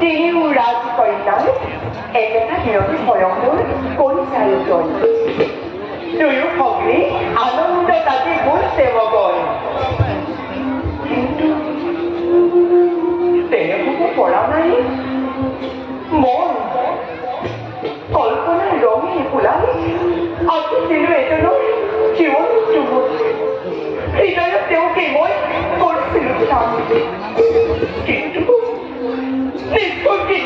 তিনিও ৰাজকন্যাৰ একেটা দিনতে ভয়ংকৰ কৰিছে আয়োজন দুয়ো ভগ্নী আনন্দ তাতে গৈছে মগন কিন্তু তেনে হ'ব পৰা নাই মন কল্পনাৰ ৰঙে ফুলাই আঁকিছিলো এজনৰ জীৱন চুমুত হৃদয়ত তেওঁকে মই কৰিছিলো চাম কিন্তু নিষ্পত্তি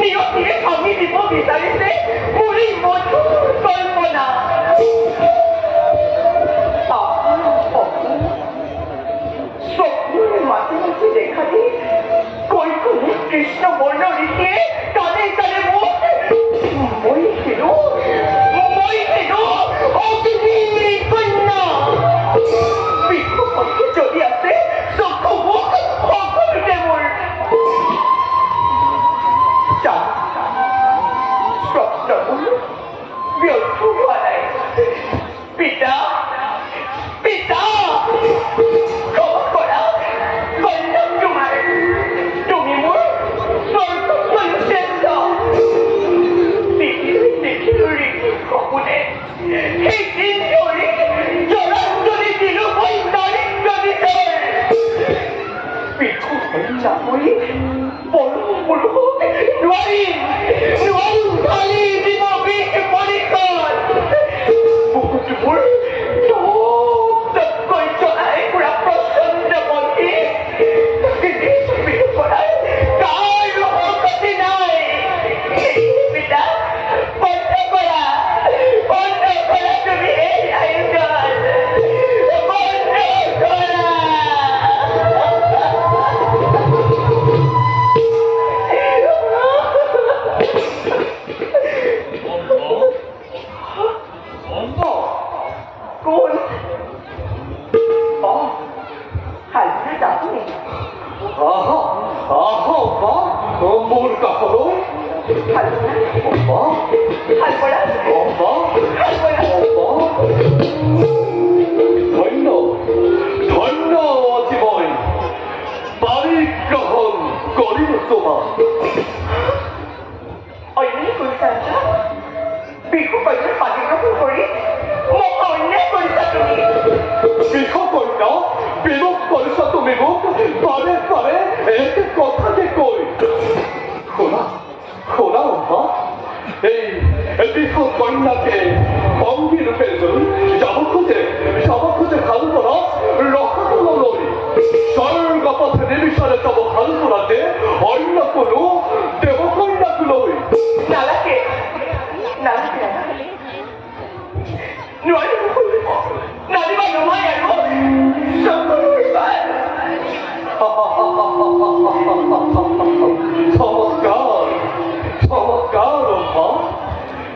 নিয়তিয়ে ভাঙি দিব বিচাৰিছে মোৰ এই মধুৰ কল্পনা স্বপ্নৰে মাঝে মাঝে দেখা দি কৈশোৰে কৃষ্ণ বৰ্ণ ঋষিয়ে কাণে কাণে মোক মৰিছিলো অগ্নিৰ কন্যা বিশ্বপক্ষে চলি আছে চকু মুখ সকলোতে মোৰ স্বপ্নবোৰ ব্যৰ্থ হোৱা নাই পিতা ক্ষমা কৰা কন্যাক তোমাৰ তুমি মোৰ স্বৰ্গতকৈ শ্ৰেষ্ঠ দেখিলো ঋষি সপোনে সেই দিন ধৰি জলাঞ্জলি দিলো মই দাৰিদ্ৰ নিজৰ বিহু নাপৰি পলু নোৱাৰিম খালি দিব বিষ পৰিষদ বুকুটো মোৰ তকৈ চলাই পুৰা প্ৰচণ্ড পন্থী বিহু কৰাৰ কাৰো শক্তি নাই পিতা বন্ধ কৰা তুমি এই আয়োজন বন্ধ কৰা কোন হালনা যাবনে মোৰ কাষলৈ ধন্য অতি মই পাৰিগ্ৰহণ কৰিলো তোমাৰ অন্যায় কৰিছা বিহু কন্যাৰ পাৰিগ্ৰহণ কৰি মোক অন্যায় কৰিছা তুমি বিহু কন্যা বিলোপ কৰিছা তুমি মোক পাৰে পাৰে একে কথাকে কৈ শুনা এই বিহু কন্যাকে অংগী ৰূপে লৈ যাব খোজে ভাল পৰা ৰসাতললৈ স্বৰ্গ পথে নিবিচাৰে যাব ভাল কৰাতে অন্য কোনো দেৱকন্যাক লৈ নালাগে নালিবা নহয় আৰু চমৎকাৰ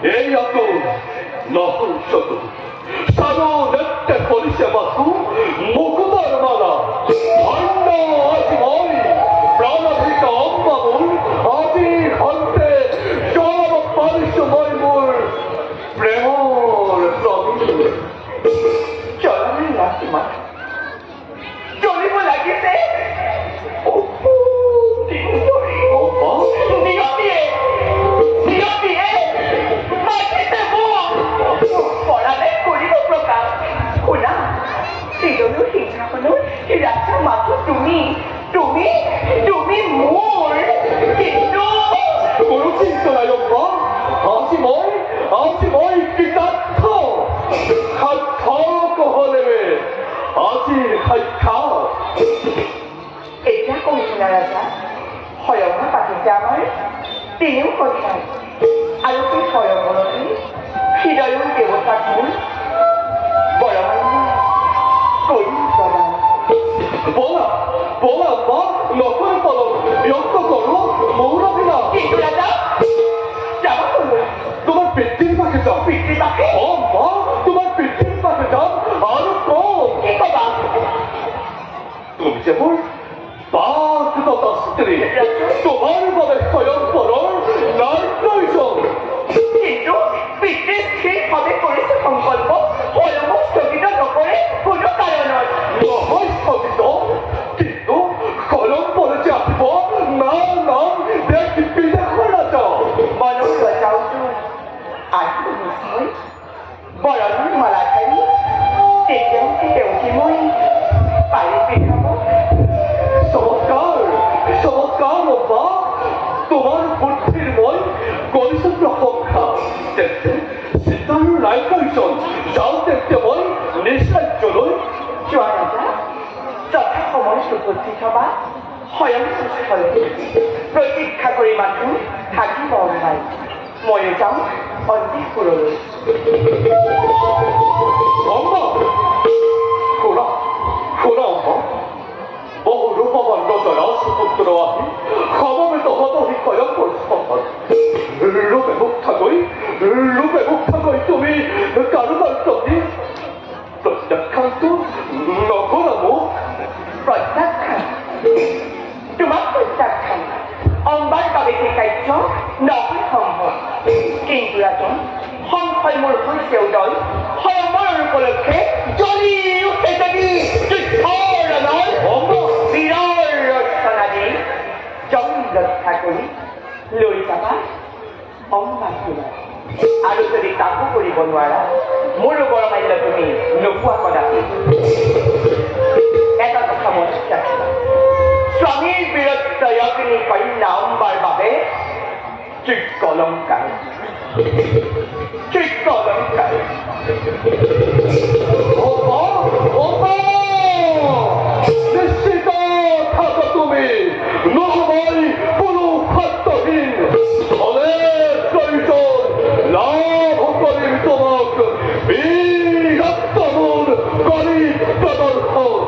এইয়াতো নহল চকু সাধু নৃত্য কৰিছে মাথো মুকুতাৰ মালা ধন্য আজি মই প্ৰাণাধিক অম্বা মোৰ আজি সন্তে জনাব পাৰিছো মই মোৰ প্ৰেমৰ প্ৰবীণ চলনি নাচিমা চলিব লাগিছে পৰালে কৰিব প্ৰকাশ শুনা শ্ৰীজনৰ সিংহাসনৰ ৰাজা মাথো তুমি মোৰ কিন্তু কোনো চিন্তা নাই আজি মই কৃতাৰ্থ সাৰ্থক হলেবে আজিৰ সাক্ষাৎ এতিয়া কৈছিলা ৰাজা স্বয়ংবৰ পাতিছে আমাৰ তিনিও কন্যাই আৰু সেই স্বয়ংবৰতে হৃদয়ৰ দেৱতাক মোৰ বৰমান্য কৰি জনাম বলা নতুন পলক ব্যক্ত কৰো মোৰ অভিনয় কিন্তু ৰাজা যাব কৰো তোমাৰ পিতৃৰ পাশে যাম তোমাৰ পিতৃৰ পাশে যাম আৰু কম কি কবা তুমি যে মোৰ পাঁচটা স্ত্ৰী তোমাৰ বাবে স্বয়ংবৰৰ নাই প্ৰয়োজন কিন্তু পিতৃ স্থিৰভাৱে কৰিছে সংকল্প স্বয়ংবৰ স্থগিত নকৰে কোনো কাৰণত নহয় স্থগিত কিন্তু স্বয়ংবৰে যে আহিব না উপস্থিত হবা স্বয়ংস্থলে প্ৰতীক্ষা কৰি মাথো থাকিব অন্যাই ময়ো যাওঁ অন্তিপুৰলৈ 엄마! 호라, 호라 엄마. 루파만 너더라 수북들어와니 가방에서 하더니 가야 벌써만 루베 목타고이 루베 목타고이 또미 까르갈 썸니 ପ୍ରତ୍ୟାଖ୍ୟାନ୍ତ ନକରାମ প্ৰত্যাখ্যান তোমাক প্ৰত্যাখ্যান অম্বাৰ বাবে শিকাইছ নহয় সম্ভৱ কিন্তু ৰাজন সংশয় মোৰ হৈছে উদয় সমৰৰ উপলক্ষে জ্বলি উঠে যদি যুদ্ধৰ নয় বীৰৰ ৰচনা দি জং ৰক্ষা কৰি লৈ যাবা অম্বাক তোমাৰ আৰু যদি কাকো কৰিব নোৱাৰা মোৰো বৰমাল্য তুমি নোপোৱা কদাপি এটা কথা মনত ৰাখিবা স্বামীৰ বীৰত্ব অগ্নি কন্যা অম্বাৰ বাবে চিত্তলংকাৰ চিত্তলংকাৰ নিশ্চিত থাকো তুমি নহবাই কোনো খাদ্যহীন অনেক প্ৰয়োজন লাভ কৰিম তোমাক বীৰত্বমূল কৰি প্ৰদৰ্শন